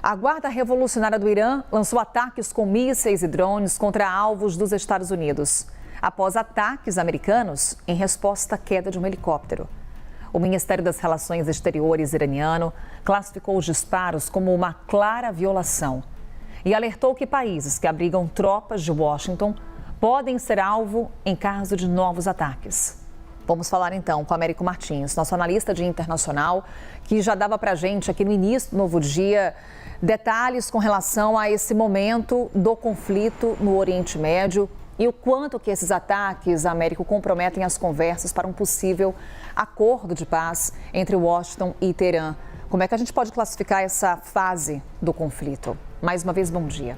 A Guarda Revolucionária do Irã lançou ataques com mísseis e drones contra alvos dos Estados Unidos, após ataques americanos em resposta à queda de um helicóptero. O Ministério das Relações Exteriores iraniano classificou os disparos como uma clara violação e alertou que países que abrigam tropas de Washington podem ser alvo em caso de novos ataques. Vamos falar então com Américo Martins, nosso analista de internacional, que já dava para a gente aqui no início do novo dia detalhes com relação a esse momento do conflito no Oriente Médio e o quanto que esses ataques, Américo, comprometem as conversas para um possível acordo de paz entre Washington e Teherã. Como é que a gente pode classificar essa fase do conflito? Mais uma vez, bom dia.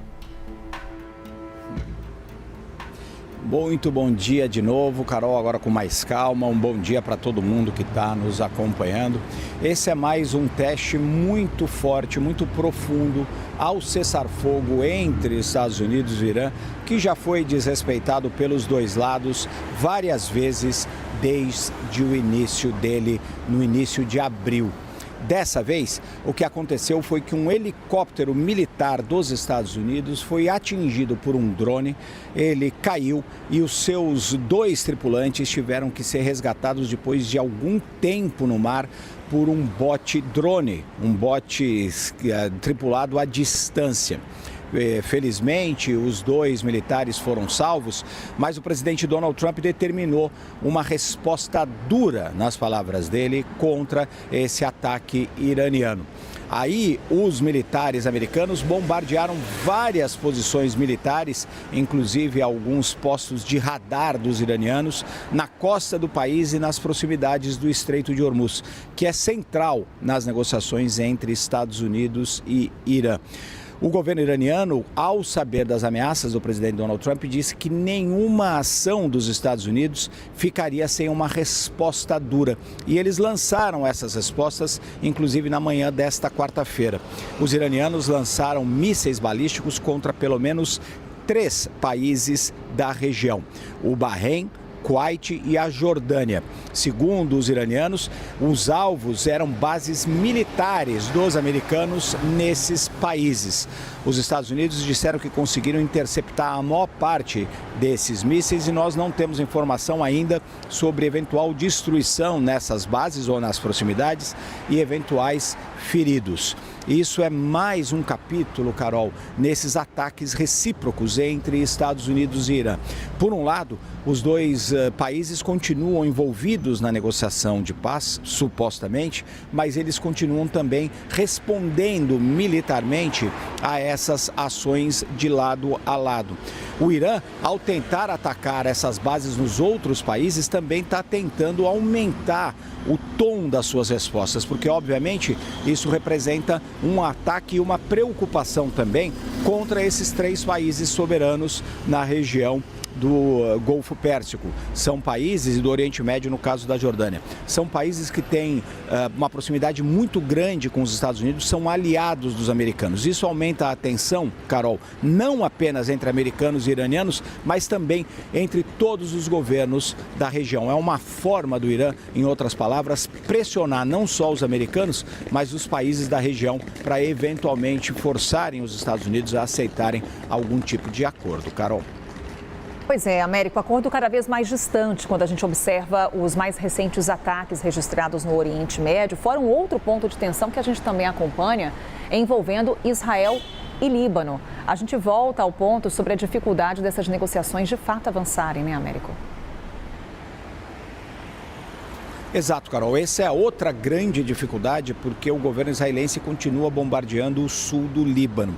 Muito bom dia de novo, Carol, agora com mais calma, um bom dia para todo mundo que está nos acompanhando. Esse é mais um teste muito forte, muito profundo ao cessar-fogo entre Estados Unidos e Irã, que já foi desrespeitado pelos dois lados várias vezes desde o início dele, no início de abril. Dessa vez, o que aconteceu foi que um helicóptero militar dos Estados Unidos foi atingido por um drone, ele caiu e os seus dois tripulantes tiveram que ser resgatados depois de algum tempo no mar por um bote drone, um bote tripulado à distância. Felizmente, os dois militares foram salvos, mas o presidente Donald Trump determinou uma resposta dura, nas palavras dele, contra esse ataque iraniano. Aí, os militares americanos bombardearam várias posições militares, inclusive alguns postos de radar dos iranianos, na costa do país e nas proximidades do Estreito de Hormuz, que é central nas negociações entre Estados Unidos e Irã. O governo iraniano, ao saber das ameaças do presidente Donald Trump, disse que nenhuma ação dos Estados Unidos ficaria sem uma resposta dura. E eles lançaram essas respostas, inclusive na manhã desta quarta-feira. Os iranianos lançaram mísseis balísticos contra pelo menos 3 países da região: o Bahrein, Kuwait e a Jordânia. Segundo os iranianos, os alvos eram bases militares dos americanos nesses países. Os Estados Unidos disseram que conseguiram interceptar a maior parte desses mísseis e nós não temos informação ainda sobre eventual destruição nessas bases ou nas proximidades e eventuais feridos. Isso é mais um capítulo, Carol, nesses ataques recíprocos entre Estados Unidos e Irã. Por um lado, os dois países continuam envolvidos na negociação de paz, supostamente, mas eles continuam também respondendo militarmente a essas ações de lado a lado. O Irã, ao tentar atacar essas bases nos outros países, também está tentando aumentar o tom das suas respostas, porque, obviamente, isso representa um ataque e uma preocupação também contra esses 3 países soberanos na região do Golfo Pérsico. São países, e do Oriente Médio, no caso da Jordânia, são países que têm uma proximidade muito grande com os Estados Unidos, são aliados dos americanos. Isso aumenta a tensão, Carol, não apenas entre americanos e iranianos, mas também entre todos os governos da região. É uma forma do Irã, em outras palavras, pressionar não só os americanos, mas os países da região para eventualmente forçarem os Estados Unidos a aceitarem algum tipo de acordo. Carol. Pois é, Américo, acordo cada vez mais distante quando a gente observa os mais recentes ataques registrados no Oriente Médio. Fora um outro ponto de tensão que a gente também acompanha, envolvendo Israel e Líbano. A gente volta ao ponto sobre a dificuldade dessas negociações de fato avançarem, né, Américo? Exato, Carol. Essa é outra grande dificuldade, porque o governo israelense continua bombardeando o sul do Líbano.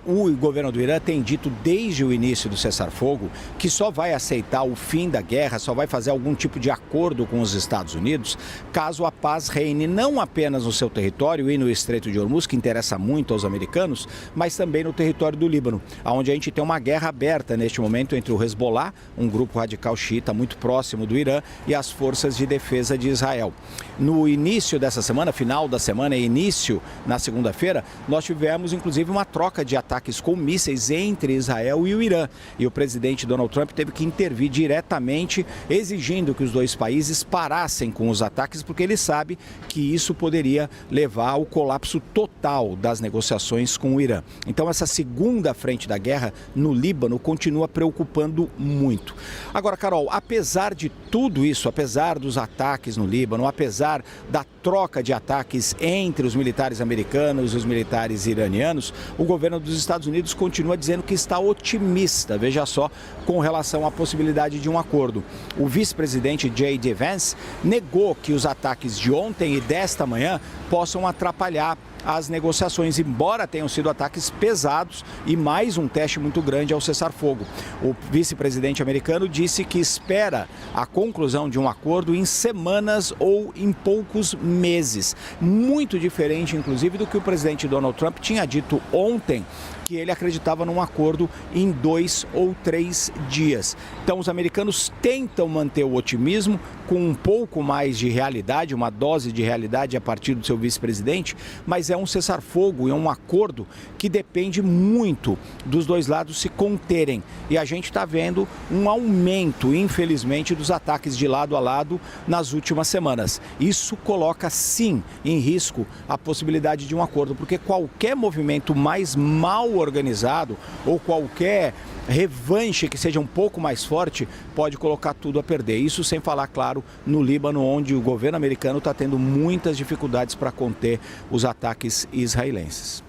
O governo do Irã tem dito desde o início do cessar-fogo que só vai aceitar o fim da guerra, só vai fazer algum tipo de acordo com os Estados Unidos, caso a paz reine não apenas no seu território e no Estreito de Hormuz, que interessa muito aos americanos, mas também no território do Líbano, onde a gente tem uma guerra aberta neste momento entre o Hezbollah, um grupo radical xiita muito próximo do Irã, e as forças de defesa defesa de Israel. No início dessa semana, final da semana e início na segunda-feira, nós tivemos inclusive uma troca de ataques com mísseis entre Israel e o Irã. E o presidente Donald Trump teve que intervir diretamente, exigindo que os dois países parassem com os ataques, porque ele sabe que isso poderia levar ao colapso total das negociações com o Irã. Então essa segunda frente da guerra no Líbano continua preocupando muito. Agora, Carol, apesar de tudo isso, apesar dos ataques no Líbano, apesar da troca de ataques entre os militares americanos e os militares iranianos, o governo dos Estados Unidos continua dizendo que está otimista, veja só, com relação à possibilidade de um acordo. O vice-presidente J.D. Vance negou que os ataques de ontem e desta manhã possam atrapalhar as negociações, embora tenham sido ataques pesados e mais um teste muito grande ao cessar-fogo. O vice-presidente americano disse que espera a conclusão de um acordo em semanas ou em poucos meses. Muito diferente, inclusive, do que o presidente Donald Trump tinha dito ontem, que ele acreditava num acordo em 2 ou 3 dias. Então, os americanos tentam manter o otimismo com um pouco mais de realidade, uma dose de realidade a partir do seu vice-presidente, mas é um cessar-fogo, é um acordo que depende muito dos dois lados se conterem. E a gente está vendo um aumento, infelizmente, dos ataques de lado a lado nas últimas semanas. Isso coloca, sim, em risco a possibilidade de um acordo, porque qualquer movimento mais mal organizado ou qualquer revanche que seja um pouco mais forte pode colocar tudo a perder. Isso sem falar, claro, no Líbano, onde o governo americano está tendo muitas dificuldades para conter os ataques israelenses.